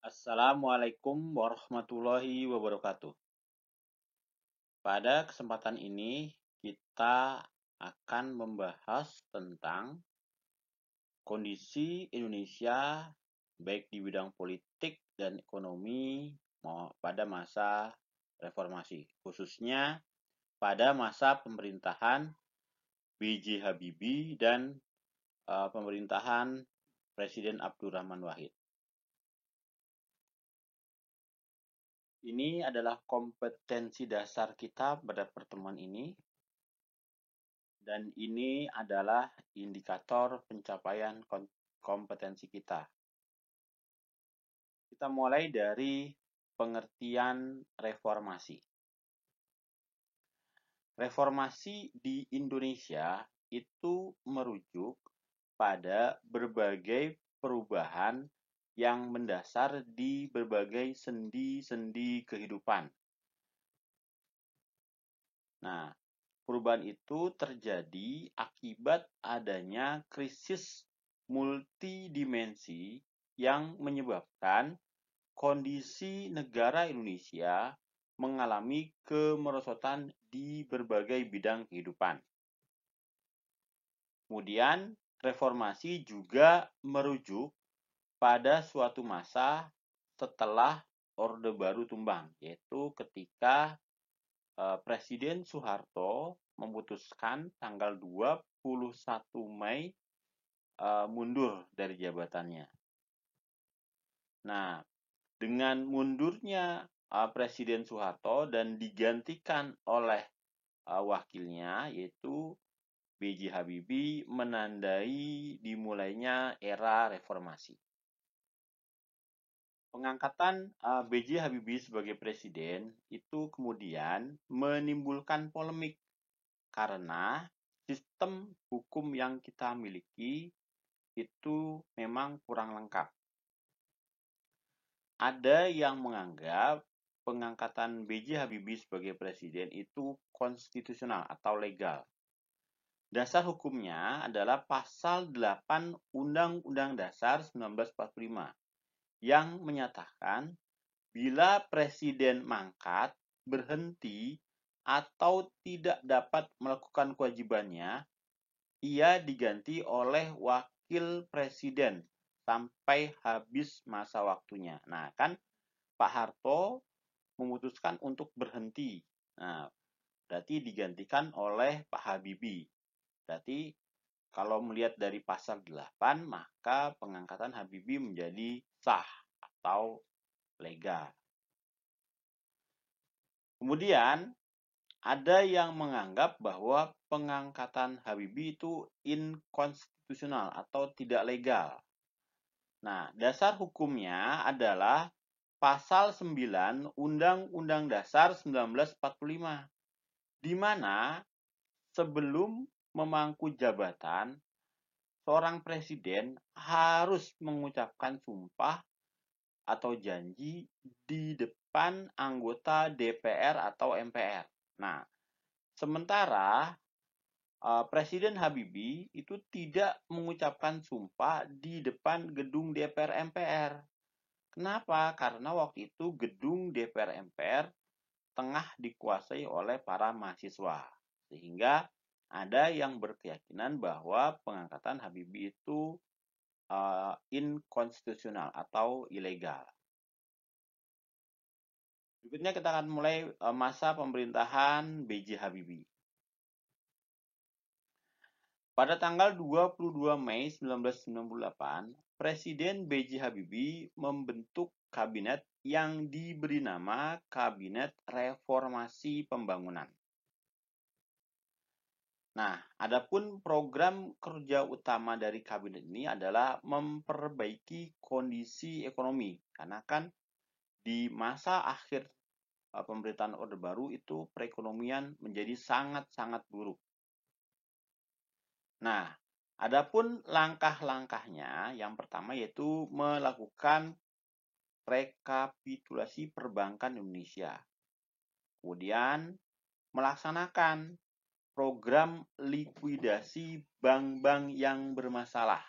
Assalamualaikum warahmatullahi wabarakatuh. Pada kesempatan ini, kita akan membahas tentang kondisi Indonesia baik di bidang politik dan ekonomi pada masa reformasi, khususnya pada masa pemerintahan B.J. Habibie dan pemerintahan Presiden Abdurrahman Wahid. Ini adalah kompetensi dasar kita pada pertemuan ini, dan ini adalah indikator pencapaian kompetensi kita. Kita mulai dari pengertian reformasi. Reformasi di Indonesia itu merujuk pada berbagai perubahan yang mendasar di berbagai sendi-sendi kehidupan. Nah, perubahan itu terjadi akibat adanya krisis multidimensi yang menyebabkan kondisi negara Indonesia mengalami kemerosotan di berbagai bidang kehidupan. Kemudian, reformasi juga merujuk pada suatu masa setelah Orde Baru tumbang, yaitu ketika Presiden Soeharto memutuskan tanggal 21 Mei mundur dari jabatannya. Nah, dengan mundurnya Presiden Soeharto dan digantikan oleh wakilnya, yaitu B.J. Habibie, menandai dimulainya era reformasi. Pengangkatan B.J. Habibie sebagai presiden itu kemudian menimbulkan polemik karena sistem hukum yang kita miliki itu memang kurang lengkap. Ada yang menganggap pengangkatan B.J. Habibie sebagai presiden itu konstitusional atau legal. Dasar hukumnya adalah pasal 8 Undang-Undang Dasar 1945 yang menyatakan bila presiden mangkat, berhenti, atau tidak dapat melakukan kewajibannya, ia diganti oleh wakil presiden sampai habis masa waktunya. Nah, kan Pak Harto memutuskan untuk berhenti. Nah, berarti digantikan oleh Pak Habibie. Berarti kalau melihat dari pasal 8, maka pengangkatan Habibie menjadi sah atau legal. Kemudian ada yang menganggap bahwa pengangkatan Habibie itu inkonstitusional atau tidak legal. Nah, dasar hukumnya adalah pasal 9 Undang-Undang Dasar 1945, di mana sebelum memangku jabatan, seorang presiden harus mengucapkan sumpah atau janji di depan anggota DPR atau MPR. Nah, sementara Presiden Habibie itu tidak mengucapkan sumpah di depan gedung DPR MPR. Kenapa? Karena waktu itu gedung DPR MPR tengah dikuasai oleh para mahasiswa. Sehingga ada yang berkeyakinan bahwa pengangkatan Habibie itu inkonstitusional atau ilegal. Berikutnya kita akan mulai masa pemerintahan B.J. Habibie. Pada tanggal 22 Mei 1998, Presiden B.J. Habibie membentuk kabinet yang diberi nama Kabinet Reformasi Pembangunan. Nah, adapun program kerja utama dari kabinet ini adalah memperbaiki kondisi ekonomi, karena kan di masa akhir pemerintahan Orde Baru itu perekonomian menjadi sangat-sangat buruk. Nah, adapun langkah-langkahnya, yang pertama yaitu melakukan rekapitulasi perbankan Indonesia. Kemudian melaksanakan program likuidasi bank-bank yang bermasalah.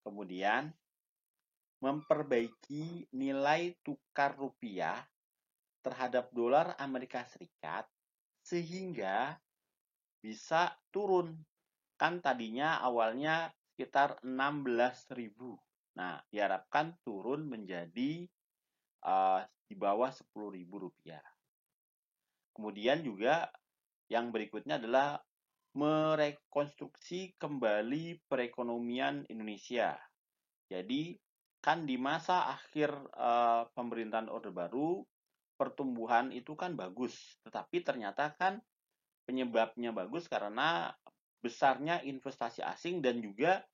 Kemudian memperbaiki nilai tukar rupiah terhadap dolar Amerika Serikat sehingga bisa turun. Kan tadinya awalnya sekitar 16.000. Nah, diharapkan turun menjadi di bawah 10.000 rupiah. Kemudian juga yang berikutnya adalah merekonstruksi kembali perekonomian Indonesia. Jadi kan di masa akhir pemerintahan Orde Baru pertumbuhan itu kan bagus, tetapi ternyata kan penyebabnya bagus karena besarnya investasi asing dan juga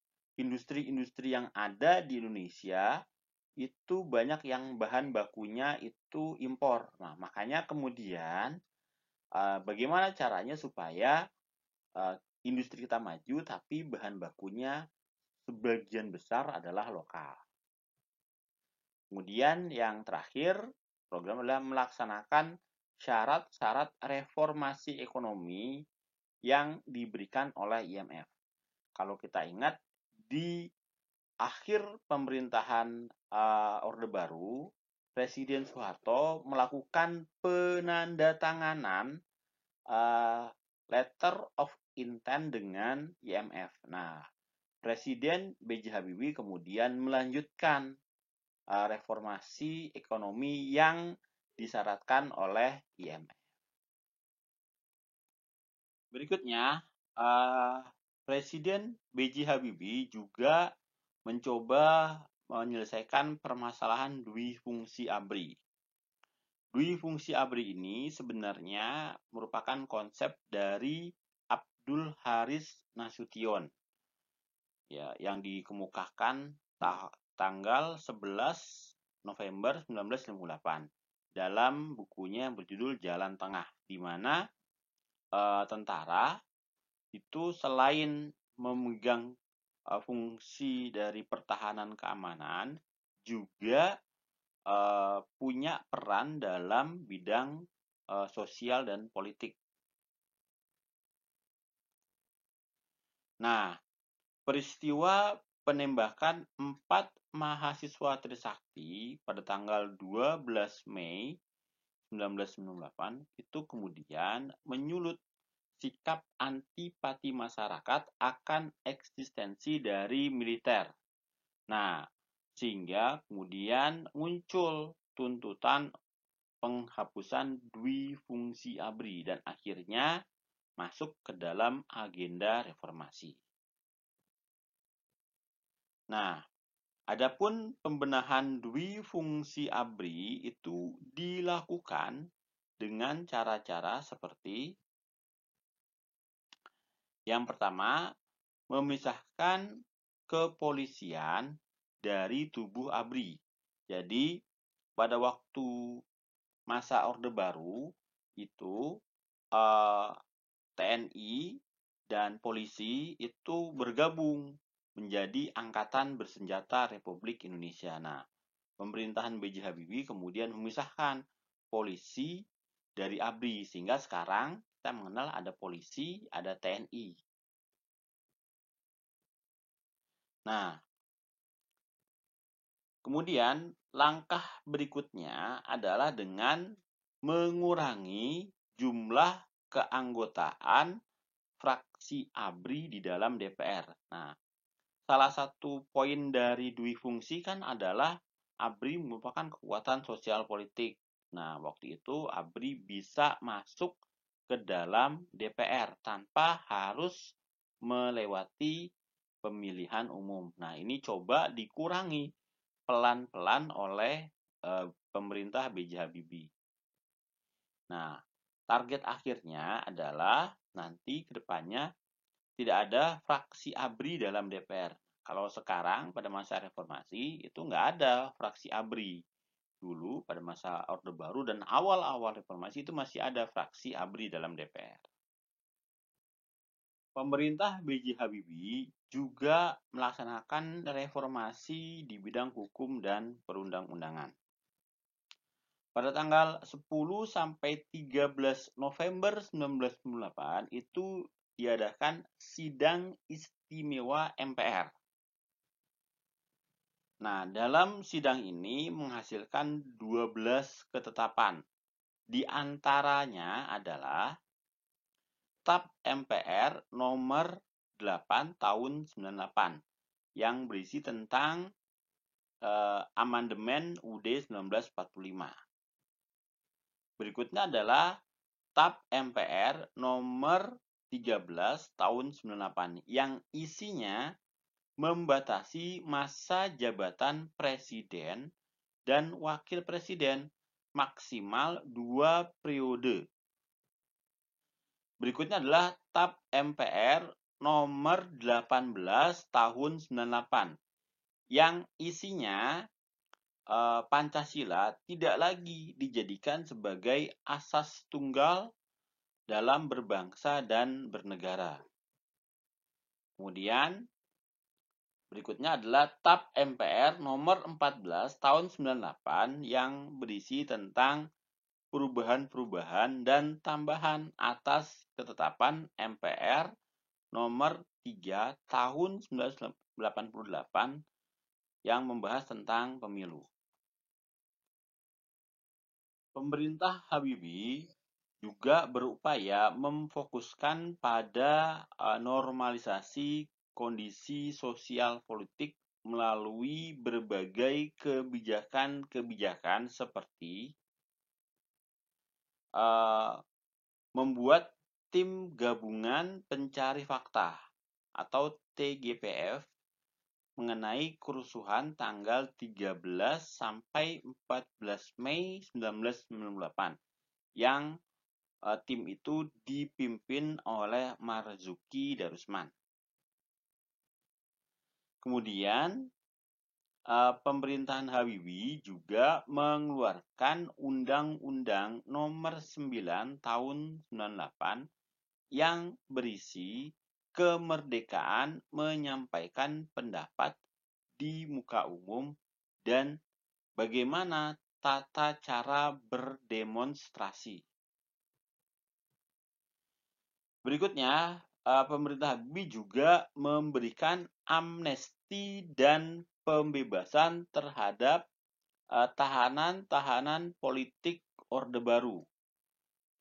industri-industri yang ada di Indonesia itu banyak yang bahan bakunya itu impor. Nah, makanya kemudian bagaimana caranya supaya industri kita maju tapi bahan bakunya sebagian besar adalah lokal. Kemudian yang terakhir, program adalah melaksanakan syarat-syarat reformasi ekonomi yang diberikan oleh IMF. Kalau kita ingat, di akhir pemerintahan Orde Baru, Presiden Soeharto melakukan penandatanganan letter of intent dengan IMF. Nah, Presiden B.J. Habibie kemudian melanjutkan reformasi ekonomi yang disyaratkan oleh IMF. Berikutnya, Presiden B.J. Habibie juga mencoba menyelesaikan permasalahan dui fungsi ABRI. Dui fungsi ABRI ini sebenarnya merupakan konsep dari Abdul Haris Nasution, ya, yang dikemukakan tanggal 11 November 1958 dalam bukunya yang berjudul Jalan Tengah, di mana tentara itu selain memegang fungsi dari pertahanan keamanan juga punya peran dalam bidang sosial dan politik. Nah, peristiwa penembakan 4 mahasiswa Trisakti pada tanggal 12 Mei 1998 itu kemudian menyulut sikap antipati masyarakat akan eksistensi dari militer. Nah, sehingga kemudian muncul tuntutan penghapusan dui fungsi ABRI dan akhirnya masuk ke dalam agenda reformasi. Nah, adapun pembenahan dui fungsi ABRI itu dilakukan dengan cara-cara seperti yang pertama, memisahkan kepolisian dari tubuh ABRI. Jadi, pada waktu masa Orde Baru itu TNI dan polisi itu bergabung menjadi Angkatan Bersenjata Republik Indonesia. Nah, pemerintahan B.J. Habibie kemudian memisahkan polisi dari ABRI sehingga sekarang kita mengenal ada polisi, ada TNI. Nah, kemudian langkah berikutnya adalah dengan mengurangi jumlah keanggotaan fraksi ABRI di dalam DPR. Nah, salah satu poin dari dui fungsi kan adalah ABRI merupakan kekuatan sosial politik. Nah, waktu itu ABRI bisa masuk ke dalam DPR tanpa harus melewati pemilihan umum. Nah, ini coba dikurangi pelan-pelan oleh pemerintah B.J. Habibie. Nah, target akhirnya adalah nanti ke depannya tidak ada fraksi ABRI dalam DPR. Kalau sekarang pada masa reformasi itu nggak ada fraksi ABRI. Dulu pada masa Orde Baru dan awal-awal reformasi itu masih ada fraksi ABRI dalam DPR. Pemerintah B.J. Habibie juga melaksanakan reformasi di bidang hukum dan perundang-undangan. Pada tanggal 10 sampai 13 November 1998 itu diadakan sidang istimewa MPR. Nah, dalam sidang ini menghasilkan 12 ketetapan. Di antaranya adalah TAP MPR nomor 8 tahun 98 yang berisi tentang amandemen UUD 1945. Berikutnya adalah TAP MPR nomor 13 tahun 98 yang isinya membatasi masa jabatan presiden dan wakil presiden maksimal 2 periode. Berikutnya adalah TAP MPR nomor 18 tahun 98 yang isinya Pancasila tidak lagi dijadikan sebagai asas tunggal dalam berbangsa dan bernegara. Kemudian berikutnya adalah TAP MPR nomor 14 tahun 98 yang berisi tentang perubahan-perubahan dan tambahan atas ketetapan MPR nomor 3 tahun 1988 yang membahas tentang pemilu. Pemerintah Habibie juga berupaya memfokuskan pada normalisasi kondisi sosial politik melalui berbagai kebijakan-kebijakan seperti membuat tim gabungan pencari fakta atau TGPF mengenai kerusuhan tanggal 13 sampai 14 Mei 1998 yang tim itu dipimpin oleh Marzuki Darusman. Kemudian pemerintahan Habibie juga mengeluarkan Undang-Undang Nomor 9 Tahun 98 yang berisi kemerdekaan menyampaikan pendapat di muka umum dan bagaimana tata cara berdemonstrasi. Berikutnya, pemerintah Habibie juga memberikan amnesti dan pembebasan terhadap tahanan-tahanan politik Orde Baru.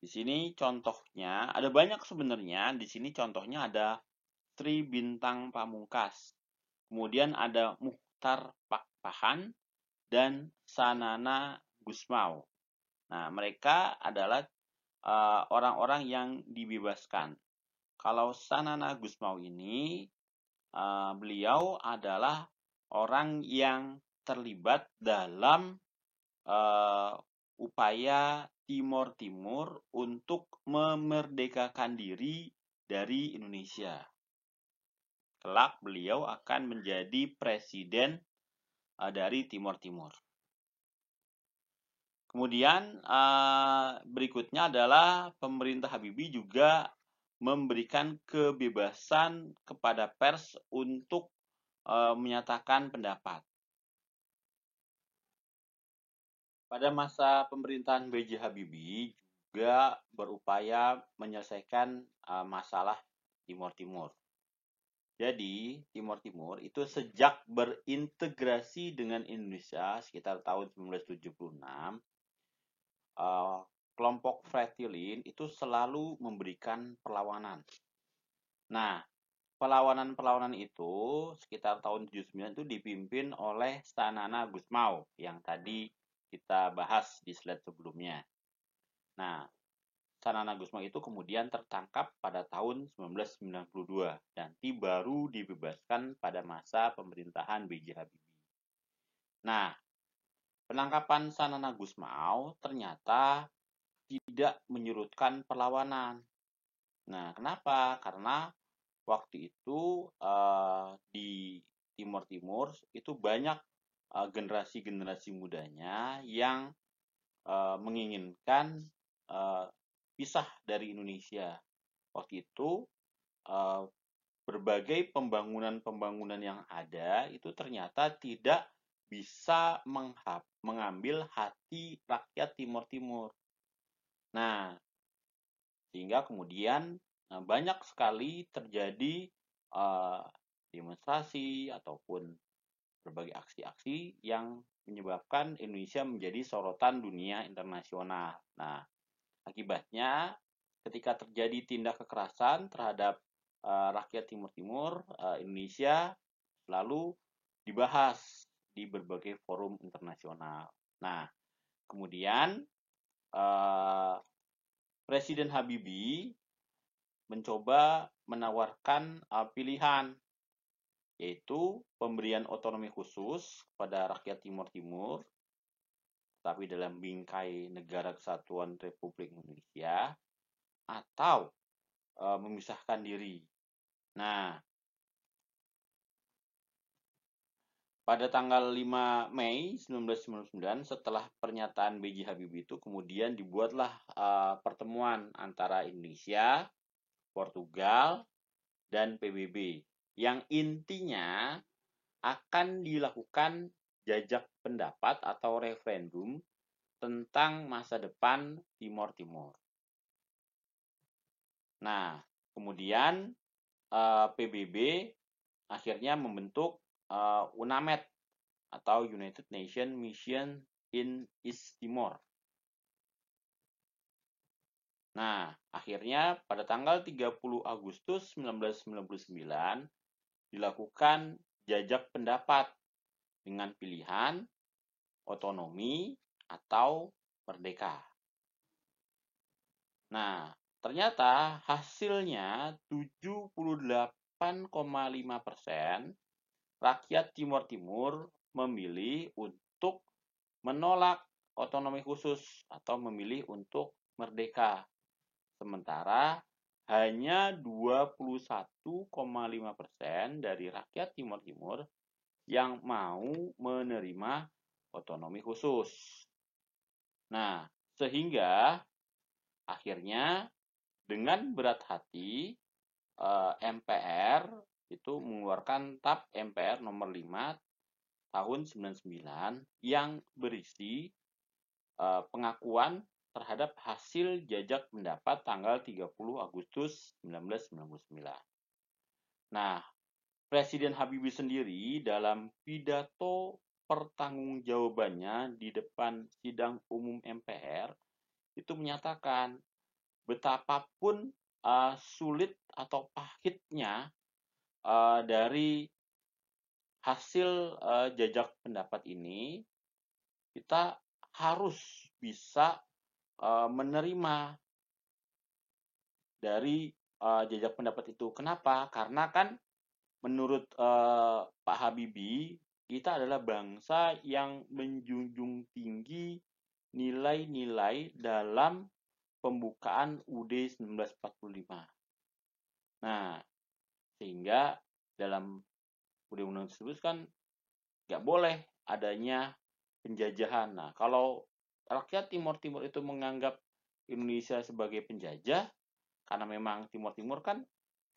Di sini contohnya ada banyak sebenarnya. Di sini contohnya ada Sri Bintang Pamungkas. Kemudian ada Muchtar Pakpahan dan Sanana Gusmao. Nah, mereka adalah orang-orang yang dibebaskan. Kalau Sanana Gusmao ini, beliau adalah orang yang terlibat dalam upaya Timor Timur untuk memerdekakan diri dari Indonesia. Kelak beliau akan menjadi presiden dari Timor Timur. Kemudian berikutnya adalah pemerintah Habibie juga memberikan kebebasan kepada pers untuk menyatakan pendapat. Pada masa pemerintahan B.J. Habibie juga berupaya menyelesaikan masalah Timor Timur. Jadi, Timor Timur itu sejak berintegrasi dengan Indonesia sekitar tahun 1976, kelompok Fretilin itu selalu memberikan perlawanan. Nah, perlawanan-perlawanan itu sekitar tahun 79 itu dipimpin oleh Sanana Gusmao yang tadi kita bahas di slide sebelumnya. Nah, Sanana Gusmao itu kemudian tertangkap pada tahun 1992 dan baru dibebaskan pada masa pemerintahan B.J. Habibie. Nah, penangkapan Sanana Gusmao ternyata tidak menyurutkan perlawanan. Nah, kenapa? Karena waktu itu di Timor Timur itu banyak generasi-generasi mudanya yang menginginkan pisah dari Indonesia. Waktu itu berbagai pembangunan-pembangunan yang ada itu ternyata tidak bisa mengambil hati rakyat Timor Timur. Nah, sehingga kemudian banyak sekali terjadi demonstrasi ataupun berbagai aksi-aksi yang menyebabkan Indonesia menjadi sorotan dunia internasional. Nah, akibatnya ketika terjadi tindak kekerasan terhadap rakyat Timur Timur, Indonesia selalu dibahas di berbagai forum internasional. Nah, kemudian Presiden Habibie mencoba menawarkan pilihan, yaitu pemberian otonomi khusus kepada rakyat Timur Timur, tapi dalam bingkai Negara Kesatuan Republik Indonesia, atau memisahkan diri. Nah, pada tanggal 5 Mei 1999, setelah pernyataan B.J. Habibie itu, kemudian dibuatlah pertemuan antara Indonesia, Portugal, dan PBB, yang intinya akan dilakukan jajak pendapat atau referendum tentang masa depan Timor Timur. Nah, kemudian PBB akhirnya membentuk UNAMED atau United Nations Mission in East Timor. Nah, akhirnya pada tanggal 30 Agustus 1999 dilakukan jajak pendapat dengan pilihan otonomi atau merdeka. Nah, ternyata hasilnya 78,5% rakyat Timor Timur memilih untuk menolak otonomi khusus atau memilih untuk merdeka. Sementara hanya 21,5% dari rakyat Timor Timur yang mau menerima otonomi khusus. Nah, sehingga akhirnya dengan berat hati MPR itu mengeluarkan TAP MPR nomor 5 tahun 99 yang berisi pengakuan terhadap hasil jajak pendapat tanggal 30 Agustus 1999. Nah, Presiden Habibie sendiri dalam pidato pertanggungjawabannya di depan sidang umum MPR itu menyatakan betapapun sulit atau pahitnya dari hasil jajak pendapat ini, kita harus bisa menerima dari jajak pendapat itu. Kenapa? Karena kan menurut Pak Habibie, kita adalah bangsa yang menjunjung tinggi nilai-nilai dalam pembukaan UUD 1945. Nah, sehingga dalam undang-undang tersebut kan nggak boleh adanya penjajahan. Nah, kalau rakyat Timor Timur itu menganggap Indonesia sebagai penjajah, karena memang Timor Timur kan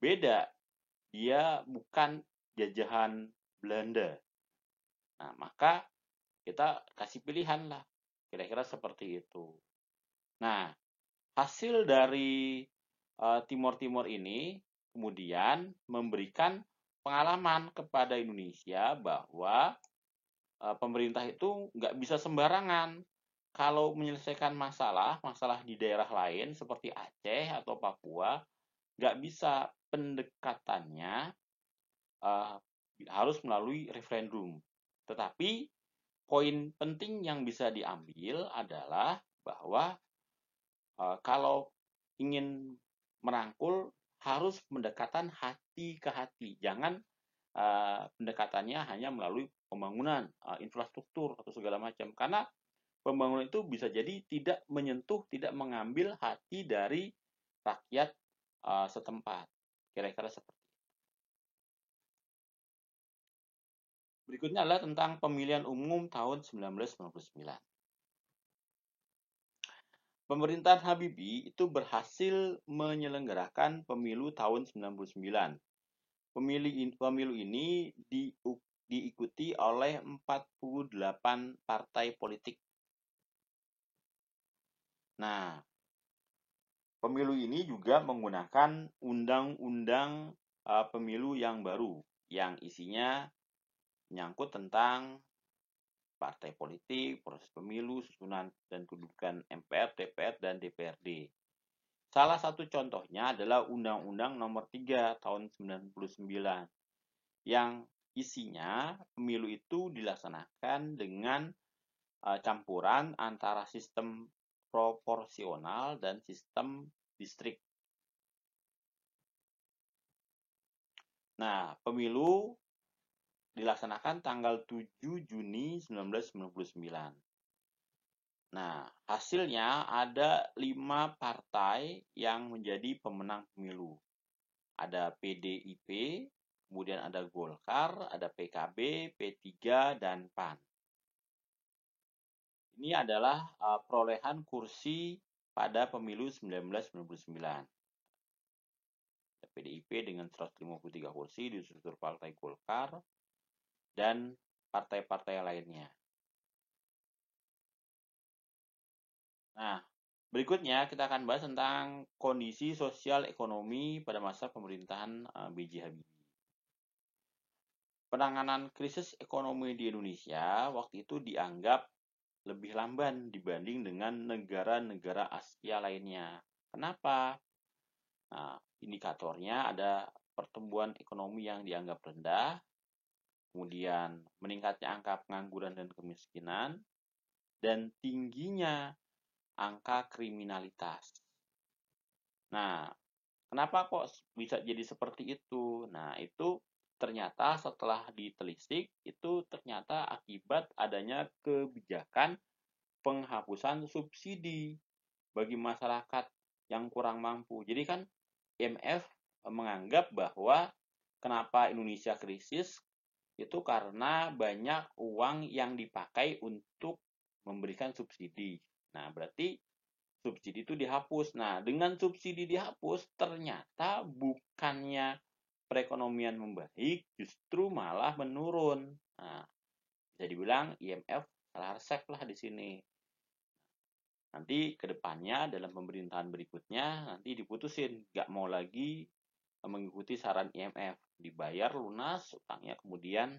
beda, dia bukan jajahan Belanda. Nah, maka kita kasih pilihan lah, kira-kira seperti itu. Nah, hasil dari Timor Timur ini kemudian memberikan pengalaman kepada Indonesia bahwa pemerintah itu nggak bisa sembarangan kalau menyelesaikan masalah di daerah lain seperti Aceh atau Papua, nggak bisa pendekatannya harus melalui referendum. Tetapi poin penting yang bisa diambil adalah bahwa kalau ingin merangkul harus pendekatan hati ke hati, jangan pendekatannya hanya melalui pembangunan infrastruktur atau segala macam, karena pembangunan itu bisa jadi tidak menyentuh, tidak mengambil hati dari rakyat setempat. Kira-kira seperti itu. Berikutnya adalah tentang pemilihan umum tahun 1999. Pemerintahan Habibie itu berhasil menyelenggarakan pemilu tahun 99. Pemilu ini diikuti oleh 48 partai politik. Nah, pemilu ini juga menggunakan undang-undang pemilu yang baru, yang isinya menyangkut tentang partai politik, proses pemilu, susunan dan kedudukan MPR, DPR, dan DPRD. Salah satu contohnya adalah Undang-Undang Nomor 3 Tahun 99 yang isinya pemilu itu dilaksanakan dengan campuran antara sistem proporsional dan sistem distrik. Nah, pemilu dilaksanakan tanggal 7 Juni 1999. Nah, hasilnya ada 5 partai yang menjadi pemenang pemilu. Ada PDIP, kemudian ada Golkar, ada PKB, P3, dan PAN. Ini adalah perolehan kursi pada pemilu 1999. PDIP dengan 153 kursi disusul Partai Golkar dan partai-partai lainnya. Nah, berikutnya kita akan bahas tentang kondisi sosial ekonomi pada masa pemerintahan B.J. Habibie. Penanganan krisis ekonomi di Indonesia waktu itu dianggap lebih lamban dibanding dengan negara-negara Asia lainnya. Kenapa? Nah, indikatornya ada pertumbuhan ekonomi yang dianggap rendah, kemudian meningkatnya angka pengangguran dan kemiskinan, dan tingginya angka kriminalitas. Nah, kenapa kok bisa jadi seperti itu? Nah, itu ternyata setelah ditelisik, itu ternyata akibat adanya kebijakan penghapusan subsidi bagi masyarakat yang kurang mampu. Jadi kan IMF menganggap bahwa kenapa Indonesia krisis itu karena banyak uang yang dipakai untuk memberikan subsidi. Nah, berarti subsidi itu dihapus. Nah, dengan subsidi dihapus, ternyata bukannya perekonomian membaik, justru malah menurun. Nah, bisa dibilang IMF salah resep lah di sini. Nanti ke depannya dalam pemerintahan berikutnya nanti diputusin nggak mau lagi mengikuti saran IMF, dibayar lunas utangnya kemudian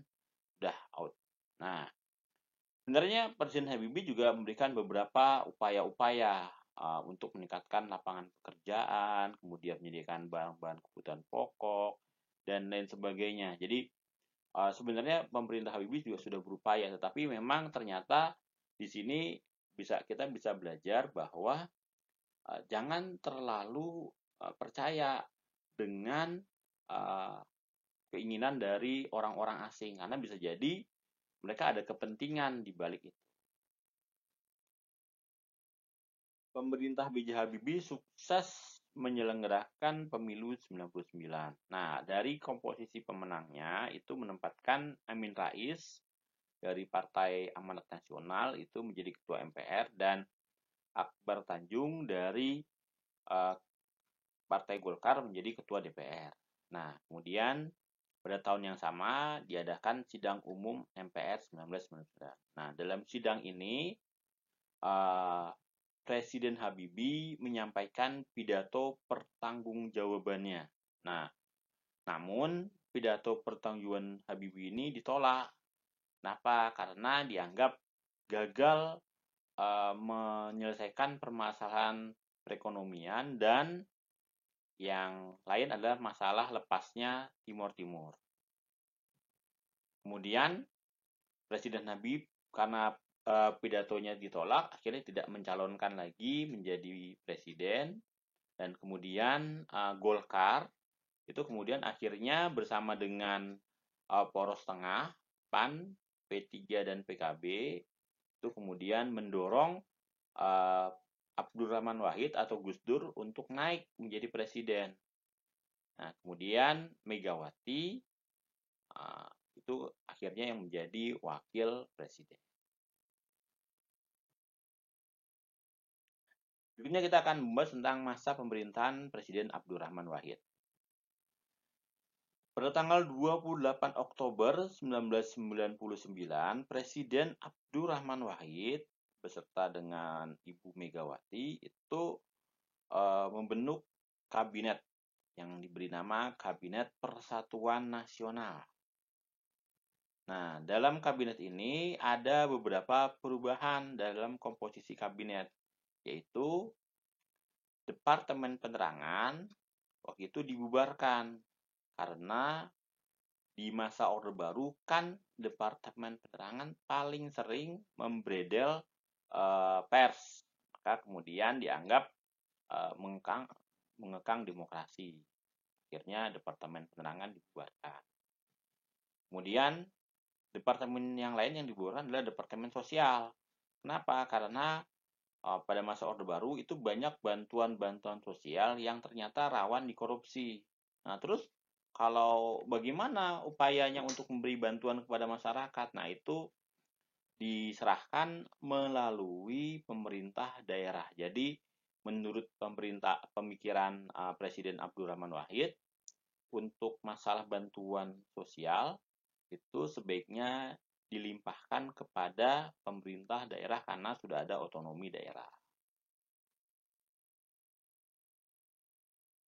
udah out. Nah, sebenarnya Presiden Habibie juga memberikan beberapa upaya-upaya untuk meningkatkan lapangan pekerjaan, kemudian menyediakan barang-barang kebutuhan pokok dan lain sebagainya. Jadi sebenarnya pemerintah Habibie juga sudah berupaya, tetapi memang ternyata di sini kita bisa belajar bahwa jangan terlalu percaya dengan keinginan dari orang-orang asing karena bisa jadi mereka ada kepentingan di balik itu. Pemerintah B.J. Habibie sukses menyelenggarakan pemilu 99. Nah, dari komposisi pemenangnya itu menempatkan Amin Rais dari Partai Amanat Nasional itu menjadi Ketua MPR dan Akbar Tanjung dari Partai Golkar menjadi Ketua DPR. Nah, kemudian pada tahun yang sama diadakan sidang umum MPR 1999. Nah, dalam sidang ini Presiden Habibie menyampaikan pidato pertanggungjawabannya. Nah, namun pidato pertanggungjawaban Habibie ini ditolak. Kenapa? Karena dianggap gagal menyelesaikan permasalahan perekonomian dan yang lain adalah masalah lepasnya Timor Timur. Kemudian Presiden Habibie karena pidatonya ditolak, akhirnya tidak mencalonkan lagi menjadi presiden, dan kemudian Golkar itu kemudian akhirnya bersama dengan poros tengah PAN, P3 dan PKB itu kemudian mendorong Abdurrahman Wahid atau Gus Dur untuk naik menjadi presiden. Nah, kemudian Megawati itu akhirnya yang menjadi wakil presiden. Berikutnya kita akan membahas tentang masa pemerintahan Presiden Abdurrahman Wahid. Pada tanggal 28 Oktober 1999, Presiden Abdurrahman Wahid beserta dengan Ibu Megawati itu membentuk kabinet yang diberi nama Kabinet Persatuan Nasional. Nah, dalam kabinet ini ada beberapa perubahan dalam komposisi kabinet, yaitu Departemen Penerangan waktu itu dibubarkan karena di masa Orde Baru kan Departemen Penerangan paling sering membredel pers, maka kemudian dianggap mengekang demokrasi. Akhirnya Departemen Penerangan dibubarkan. Kemudian departemen yang lain yang dibubarkan adalah Departemen Sosial. Kenapa? Karena pada masa Orde Baru itu banyak bantuan-bantuan sosial yang ternyata rawan dikorupsi. Nah, terus kalau bagaimana upayanya untuk memberi bantuan kepada masyarakat? Nah, itu diserahkan melalui pemerintah daerah. Jadi, menurut pemikiran Presiden Abdurrahman Wahid, untuk masalah bantuan sosial itu sebaiknya dilimpahkan kepada pemerintah daerah karena sudah ada otonomi daerah.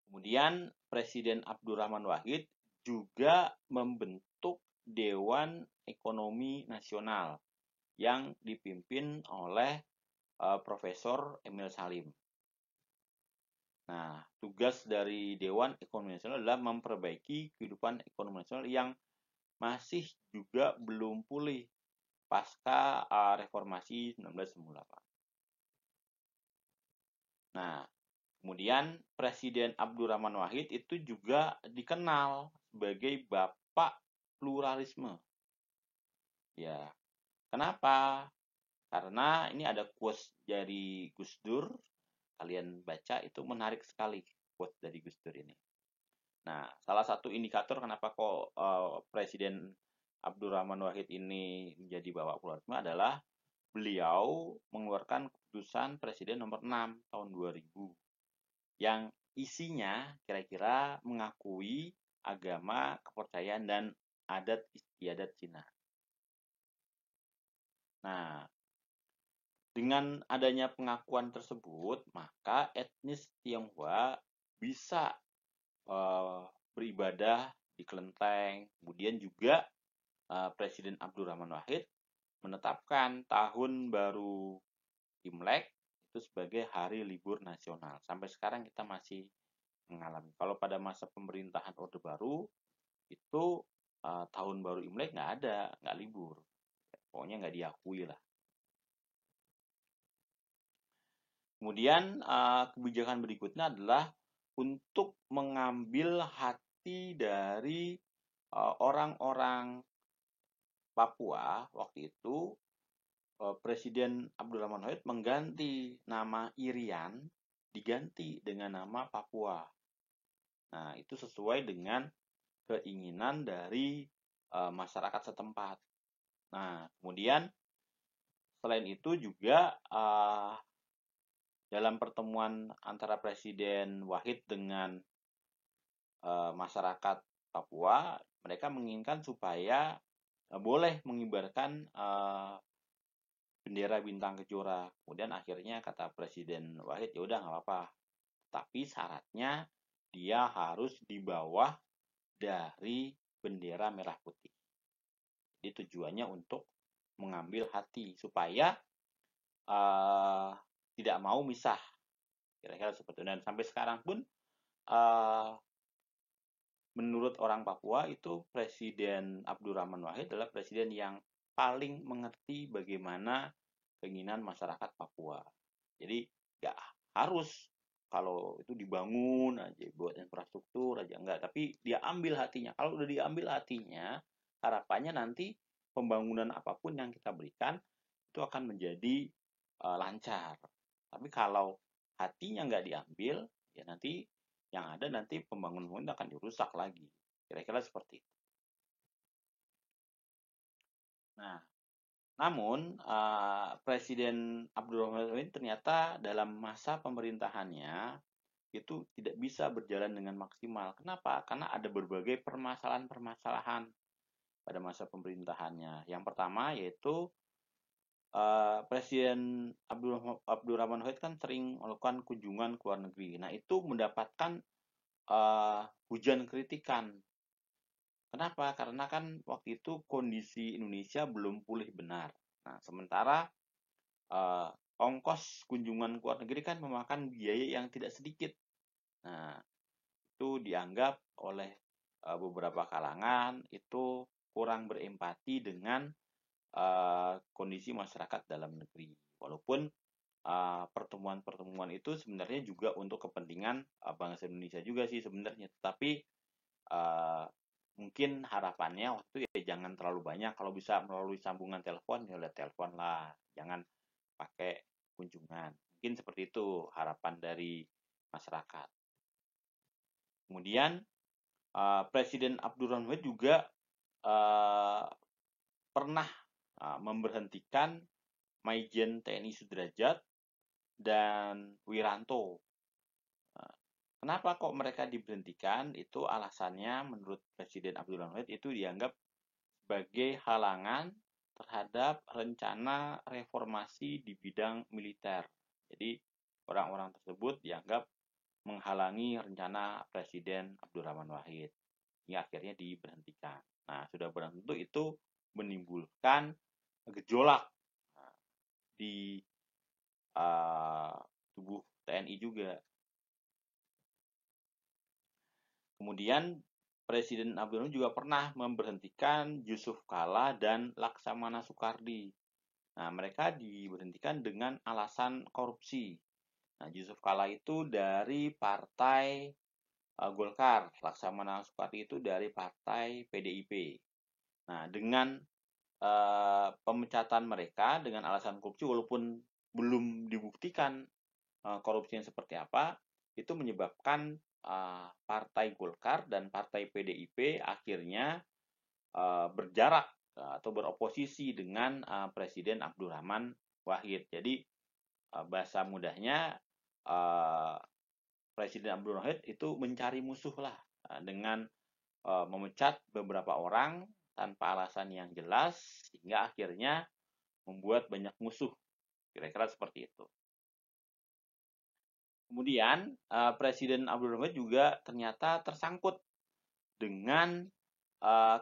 Kemudian Presiden Abdurrahman Wahid juga membentuk Dewan Ekonomi Nasional yang dipimpin oleh Profesor Emil Salim. Nah, tugas dari Dewan Ekonomi Nasional adalah memperbaiki kehidupan ekonomi nasional yang masih juga belum pulih pasca reformasi 1998. Nah, kemudian Presiden Abdurrahman Wahid itu juga dikenal sebagai Bapak Pluralisme. Ya, kenapa? Karena ini ada quotes dari Gus Dur, kalian baca itu menarik sekali quotes dari Gus Dur ini. Nah, salah satu indikator kenapa kok Presiden Abdurrahman Wahid ini menjadi Bapak Pluralisme adalah beliau mengeluarkan keputusan Presiden nomor 6 tahun 2000 yang isinya kira-kira mengakui agama, kepercayaan, dan adat istiadat Cina. Nah, dengan adanya pengakuan tersebut, maka etnis Tionghoa bisa beribadah di kelenteng. Kemudian juga Presiden Abdurrahman Wahid menetapkan tahun baru Imlek itu sebagai hari libur nasional. Sampai sekarang kita masih mengalami. Kalau pada masa pemerintahan Orde Baru itu tahun baru Imlek nggak ada, nggak libur. Pokoknya nggak diakui lah. Kemudian kebijakan berikutnya adalah untuk mengambil hati dari orang-orang Papua waktu itu Presiden Abdurrahman Wahid mengganti nama Irian diganti dengan nama Papua. Nah, itu sesuai dengan keinginan dari masyarakat setempat. Nah, kemudian selain itu juga dalam pertemuan antara Presiden Wahid dengan masyarakat Papua, mereka menginginkan supaya boleh mengibarkan bendera bintang kejora. Kemudian akhirnya kata Presiden Wahid, ya udah nggak apa-apa. Tapi syaratnya dia harus di bawah dari bendera merah putih. Jadi tujuannya untuk mengambil hati supaya tidak mau misah. Kira-kira seperti itu. Dan sampai sekarang pun menurut orang Papua itu Presiden Abdurrahman Wahid adalah presiden yang paling mengerti bagaimana keinginan masyarakat Papua. Jadi nggak harus kalau itu dibangun aja buat infrastruktur aja enggak, tapi dia ambil hatinya. Kalau udah diambil hatinya, harapannya nanti pembangunan apapun yang kita berikan itu akan menjadi lancar. Tapi kalau hatinya nggak diambil, ya nanti yang ada nanti pembangunan itu akan dirusak lagi. Kira-kira seperti itu. Nah, namun Presiden Abdurrahman Wahid ternyata dalam masa pemerintahannya itu tidak bisa berjalan dengan maksimal. Kenapa? Karena ada berbagai permasalahan-permasalahan pada masa pemerintahannya. Yang pertama yaitu Presiden Abdurrahman Wahid kan sering melakukan kunjungan ke luar negeri. Nah, itu mendapatkan hujan kritikan Kenapa? Karena kan waktu itu kondisi Indonesia belum pulih benar. Nah, sementara eh, ongkos kunjungan ke luar negeri kan memakan biaya yang tidak sedikit. Nah, itu dianggap oleh beberapa kalangan itu kurang berempati dengan kondisi masyarakat dalam negeri. Walaupun pertemuan-pertemuan itu sebenarnya juga untuk kepentingan bangsa Indonesia juga sih sebenarnya. Tetapi mungkin harapannya waktu itu ya jangan terlalu banyak. Kalau bisa melalui sambungan telepon ya udah telepon lah, jangan pakai kunjungan. Mungkin seperti itu harapan dari masyarakat. Kemudian Presiden Abdurrahman Wahid juga uh, pernah memberhentikan Maijen TNI Sudrajat dan Wiranto. Kenapa kok mereka diberhentikan? Itu alasannya menurut Presiden Abdurrahman Wahid itu dianggap sebagai halangan terhadap rencana reformasi di bidang militer. Jadi orang-orang tersebut dianggap menghalangi rencana Presiden Abdurrahman Wahid. Hingga akhirnya diberhentikan. Nah, sudah barang tentu itu menimbulkan gejolak di tubuh TNI juga. Kemudian Presiden Abdurrahman juga pernah memberhentikan Yusuf Kala dan Laksamana Soekardi. Nah, mereka diberhentikan dengan alasan korupsi. Nah, Yusuf Kala itu dari partai Golkar, Laksamana Soekardi itu dari partai PDIP. Nah, dengan pemecatan mereka dengan alasan korupsi, walaupun belum dibuktikan korupsinya seperti apa, itu menyebabkan partai Golkar dan partai PDIP akhirnya berjarak atau beroposisi dengan Presiden Abdurrahman Wahid. Jadi bahasa mudahnya Presiden Abdurrahman Wahid itu mencari musuh lah dengan memecat beberapa orang tanpa alasan yang jelas sehingga akhirnya membuat banyak musuh. Kira-kira seperti itu. Kemudian Presiden Abdurrahman Wahid juga ternyata tersangkut dengan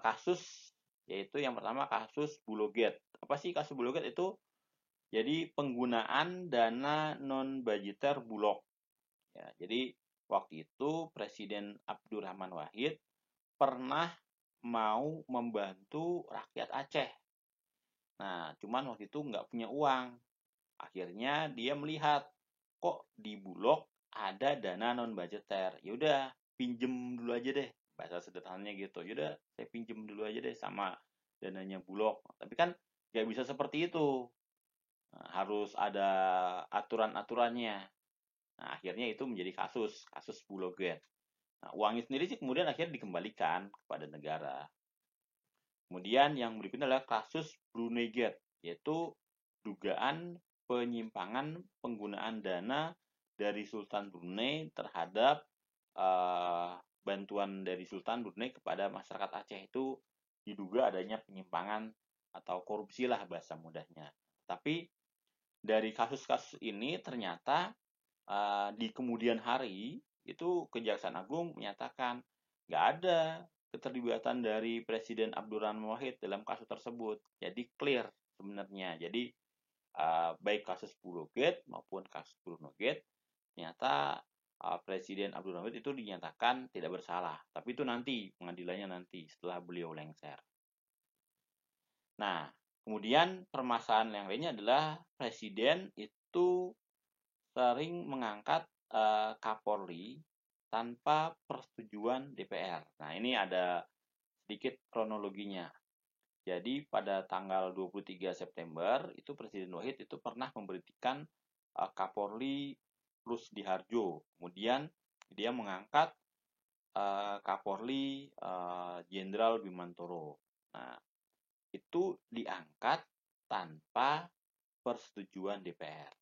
kasus, yaitu yang pertama kasus Bulogate. Apa sih kasus Bulogate itu? Jadi penggunaan dana non-budgeter Bulog. Ya, jadi waktu itu Presiden Abdurrahman Wahid pernah mau membantu rakyat Aceh. Nah, cuman waktu itu nggak punya uang. Akhirnya dia melihat, kok di Bulog ada dana non-budgeter. Yaudah, pinjem dulu aja deh. Bahasa sederhananya gitu. Yaudah, saya pinjem dulu aja deh sama dananya Bulog. Tapi kan nggak bisa seperti itu. Nah, harus ada aturan-aturannya. Nah, akhirnya itu menjadi kasus Bulogate. Nah, uangnya sendiri sih kemudian akhirnya dikembalikan kepada negara. Kemudian yang berikutnya adalah kasus Brunei Gate, yaitu dugaan penyimpangan penggunaan dana dari Sultan Brunei terhadap bantuan dari Sultan Brunei kepada masyarakat Aceh. Itu diduga adanya penyimpangan atau korupsi lah bahasa mudahnya. Tapi dari kasus-kasus ini ternyata di kemudian hari itu Kejaksaan Agung menyatakan nggak ada keterlibatan dari Presiden Abdurrahman Wahid dalam kasus tersebut. Jadi clear sebenarnya. Jadi baik kasus Bulogate maupun kasus Brunogate ternyata Presiden Abdurrahman Wahid itu dinyatakan tidak bersalah. Tapi itu nanti pengadilannya nanti setelah beliau lengser. Nah, kemudian permasalahan yang lainnya adalah Presiden itu sering mengangkat Kapolri tanpa persetujuan DPR. Nah, ini ada sedikit kronologinya. Jadi pada tanggal 23 September itu Presiden Wahid itu pernah memberhentikan Kapolri Rusdi Harjo. Kemudian dia mengangkat Kapolri Jenderal Bimantoro. Nah, itu diangkat tanpa persetujuan DPR.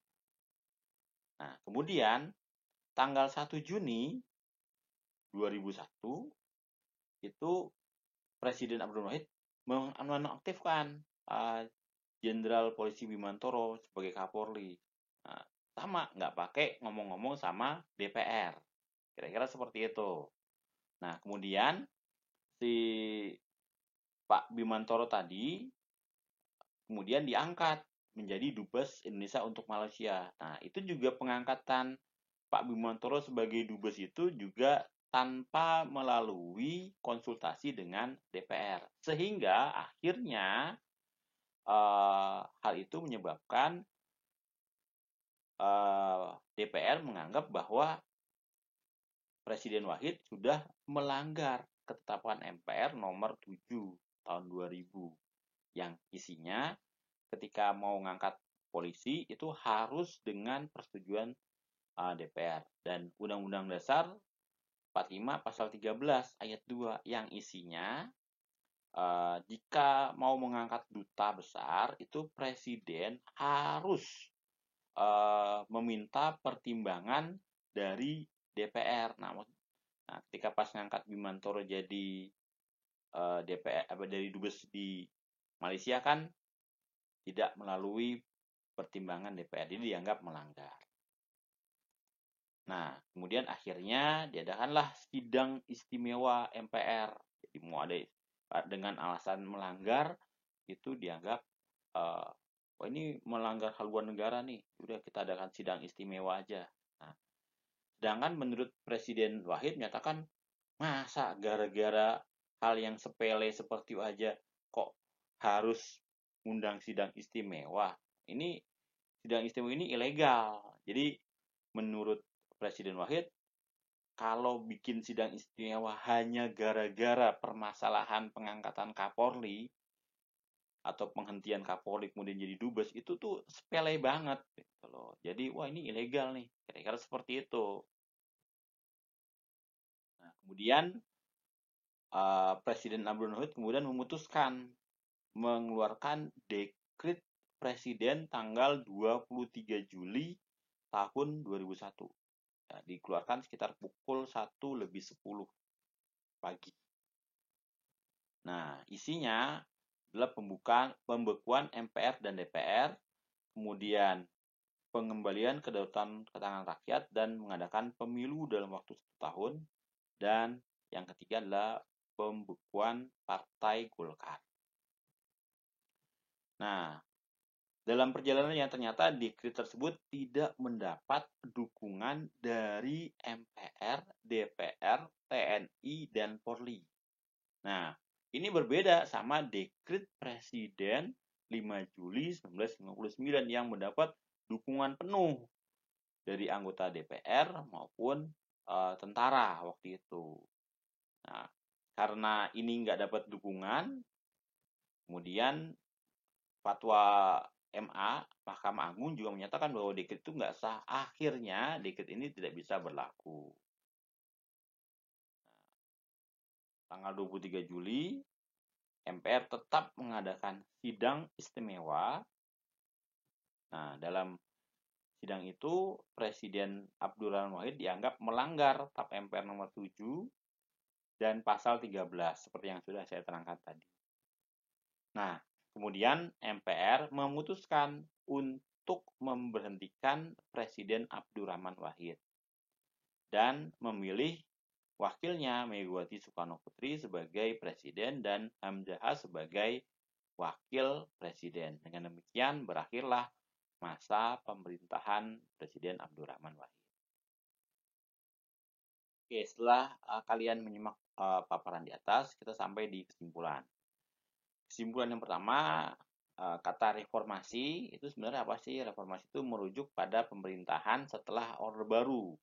Nah, kemudian tanggal 1 Juni 2001 itu Presiden Abdul Wahid menonaktifkan Jenderal Polisi Bimantoro sebagai Kapolri. Nah, sama, nggak pakai ngomong-ngomong sama DPR. Kira-kira seperti itu. Nah, kemudian si Pak Bimantoro tadi kemudian diangkat menjadi Dubes Indonesia untuk Malaysia. Nah, itu juga pengangkatan Pak Bimantoro sebagai Dubes itu juga tanpa melalui konsultasi dengan DPR. Sehingga akhirnya hal itu menyebabkan DPR menganggap bahwa Presiden Wahid sudah melanggar ketetapan MPR nomor 7 tahun 2000 yang isinya ketika mau ngangkat polisi itu harus dengan persetujuan DPR dan Undang-Undang Dasar 45 pasal 13 ayat 2 yang isinya jika mau mengangkat duta besar itu presiden harus meminta pertimbangan dari DPR. Nah, ketika pas ngangkat Bimantoro jadi DPR dari dubes di Malaysia kan tidak melalui pertimbangan DPR, jadi dianggap melanggar. Nah, kemudian akhirnya diadakanlah sidang istimewa MPR. Jadi mau ada dengan alasan melanggar itu dianggap oh ini melanggar haluan negara nih, udah kita adakan sidang istimewa aja. Nah, sedangkan menurut Presiden Wahid menyatakan masa gara-gara hal yang sepele seperti itu aja kok harus undang sidang istimewa. Ini sidang istimewa ini ilegal. Jadi menurut Presiden Wahid kalau bikin sidang istimewa hanya gara-gara permasalahan pengangkatan Kapolri atau penghentian Kapolri kemudian jadi dubes itu tuh sepele banget gitu loh. Jadi wah ini ilegal nih. Kira-kira seperti itu. Nah, kemudian Presiden Abdul Wahid kemudian memutuskan mengeluarkan dekret Presiden tanggal 23 Juli tahun 2001. Ya, dikeluarkan sekitar pukul 1:10 pagi. Nah, isinya adalah pembekuan MPR dan DPR, kemudian pengembalian kedaulatan ke tangan rakyat dan mengadakan pemilu dalam waktu 1 tahun, dan yang ketiga adalah pembekuan Partai Golkar. Nah, dalam perjalanan yang ternyata dekret tersebut tidak mendapat dukungan dari MPR, DPR, TNI, dan Polri. Nah, ini berbeda sama dekret Presiden 5 Juli 1959 yang mendapat dukungan penuh dari anggota DPR maupun tentara waktu itu. Nah, karena ini nggak dapat dukungan, kemudian fatwa MA, Mahkamah Agung juga menyatakan bahwa dekret itu nggak sah. Akhirnya dekret ini tidak bisa berlaku. Tanggal 23 Juli, MPR tetap mengadakan sidang istimewa. Nah, dalam sidang itu, Presiden Abdurrahman Wahid dianggap melanggar TAP MPR nomor 7 dan pasal 13, seperti yang sudah saya terangkan tadi. Nah, kemudian MPR memutuskan untuk memberhentikan Presiden Abdurrahman Wahid dan memilih wakilnya Megawati Soekarno Putri sebagai presiden dan Hamzahas sebagai wakil presiden. Dengan demikian berakhirlah masa pemerintahan Presiden Abdurrahman Wahid. Oke, setelah kalian menyimak paparan di atas, kita sampai di kesimpulan. Kesimpulan yang pertama, kata reformasi itu sebenarnya apa sih? Reformasi itu merujuk pada pemerintahan setelah Orde Baru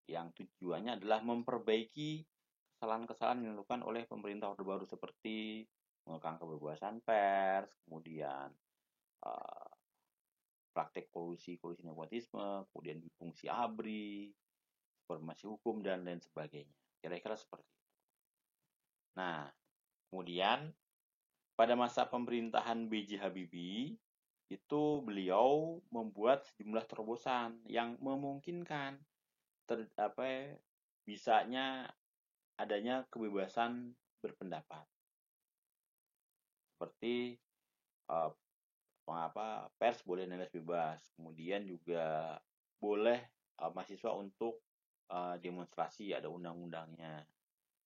yang tujuannya adalah memperbaiki kesalahan-kesalahan yang dilakukan oleh pemerintah Orde Baru seperti mengekang kebebasan pers, kemudian praktek kolusi nepotisme, kemudian fungsi ABRI, formasi hukum, dan lain sebagainya. Kira-kira seperti itu. Nah, kemudian pada masa pemerintahan B.J. Habibie, itu beliau membuat sejumlah terobosan yang memungkinkan bisanya adanya kebebasan berpendapat. Seperti pers boleh nulis bebas, kemudian juga boleh mahasiswa untuk demonstrasi, ada undang-undangnya.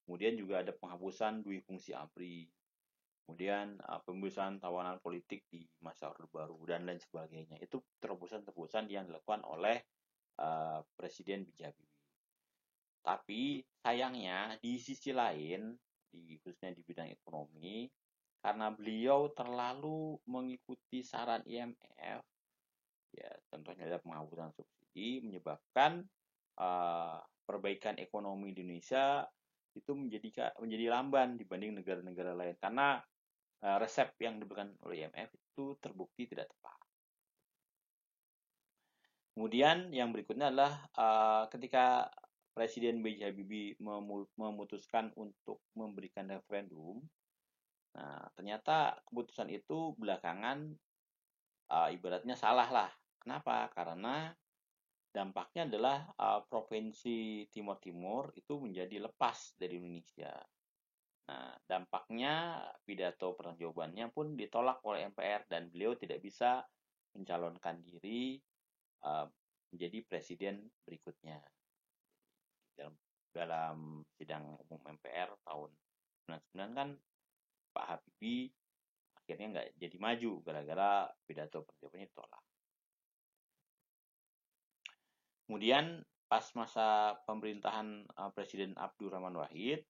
Kemudian juga ada penghapusan dui fungsi ABRI. Kemudian pembebasan tawanan politik di masa Orde Baru dan lain sebagainya. Itu terobosan-terobosan yang dilakukan oleh Presiden B.J. Habibie. Tapi sayangnya di sisi lain, khususnya di bidang ekonomi, karena beliau terlalu mengikuti saran IMF, ya contohnya ada penghapusan subsidi, menyebabkan perbaikan ekonomi di Indonesia itu menjadi lamban dibanding negara-negara lain karena resep yang diberikan oleh IMF itu terbukti tidak tepat. Kemudian yang berikutnya adalah ketika Presiden B.J. Habibie memutuskan untuk memberikan referendum, nah ternyata keputusan itu belakangan ibaratnya salah lah. Kenapa? Karena dampaknya adalah provinsi Timur Timur itu menjadi lepas dari Indonesia. Nah, dampaknya pidato pertanggungjawabannya pun ditolak oleh MPR dan beliau tidak bisa mencalonkan diri menjadi presiden berikutnya. Dalam sidang umum MPR tahun 1999 kan Pak Habibie akhirnya nggak jadi maju gara-gara pidato pertanggungjawabannya ditolak. Kemudian pas masa pemerintahan Presiden Abdurrahman Wahid,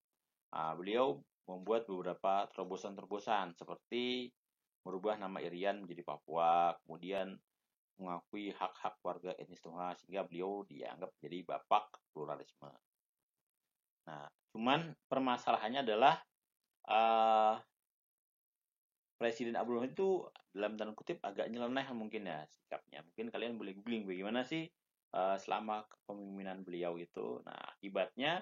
beliau membuat beberapa terobosan-terobosan seperti merubah nama Irian menjadi Papua, kemudian mengakui hak-hak warga etnis Tionghoa sehingga beliau dianggap menjadi bapak pluralisme. Nah, cuman permasalahannya adalah Presiden Abdul Hamid itu dalam tanda kutip agak nyeleneh mungkin ya sikapnya. Mungkin kalian boleh googling bagaimana sih selama kepemimpinan beliau itu. Nah, akibatnya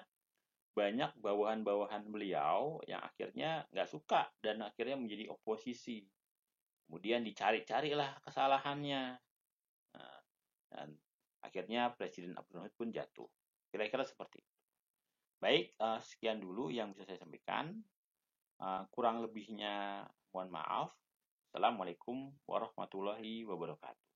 banyak bawahan-bawahan beliau yang akhirnya nggak suka dan akhirnya menjadi oposisi. Kemudian dicari-carilah kesalahannya. Nah, dan akhirnya Presiden Abdul Hamid pun jatuh. Kira-kira seperti itu. Baik, sekian dulu yang bisa saya sampaikan. Kurang lebihnya mohon maaf. Assalamualaikum warahmatullahi wabarakatuh.